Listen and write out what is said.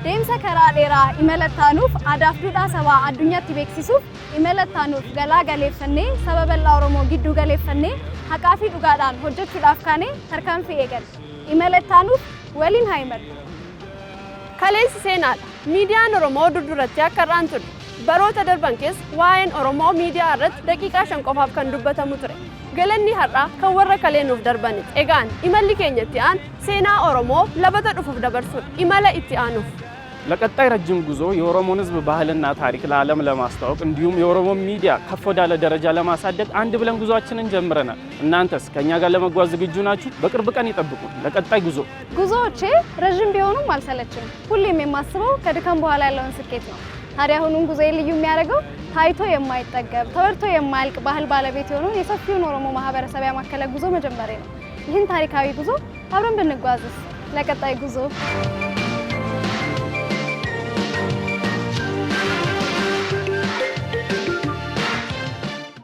deemsa karaa dheeraa imalattaanuuf aadaaf duudhaa sabaa addunyaatti beeksisuuf imalattaanuuf galaa galeeffannee saba bal'aa Oromoo gidduu galeeffannee haqaa fi dhugaadhaan hojjechuudhaaf kaanee tarkaanfii eegalle. Imalattaanuuf waliin haa imallu. Kaleessi seenaadha. Miidiyaan Oromoo durduratti akka irraan ture. Baroota darban keessa waa'een Oromoo miidiyaa irratti daqiiqaa 5 qofaaf kan dubbatamu ture. Galanni har'aa kan warra kaleenuuf darbanidha. Egaan imalli keenyatti aan seenaa Oromoo labata dhufuuf dabarsuudha. Imala itti aanuuf. ለቀጣይ ረጅም ጉዞ የኦሮሞን ህዝብ ባህልና ታሪክ ለዓለም ለማስተዋወቅ እንዲሁም የኦሮሞ ሚዲያ ከፍ ወዳለ ደረጃ ለማሳደግ አንድ ብለን ጉዞአችንን ጀምረናል። እናንተስ ከኛ ጋር ለመጓዝ ዝግጁ ናችሁ? በቅርብ ቀን ይጠብቁ። ለቀጣይ ጉዞዎቼ ረጅም ቢሆኑም አልሰለችም። ሁሌም የማስበው ከድካም በኋላ ያለውን ስኬት ነው። ታዲያ አሁኑን ጉዞዬ ልዩ የሚያደርገው ታይቶ የማይጠገብ ተወርቶ የማያልቅ ባህል ባለቤት የሆነውን የሰፊውን ኦሮሞ ማህበረሰብ ያማከለ ጉዞ መጀመሪያ ነው። ይህን ታሪካዊ ጉዞ አብረን ብንጓዝስ? ለቀጣይ ጉዞ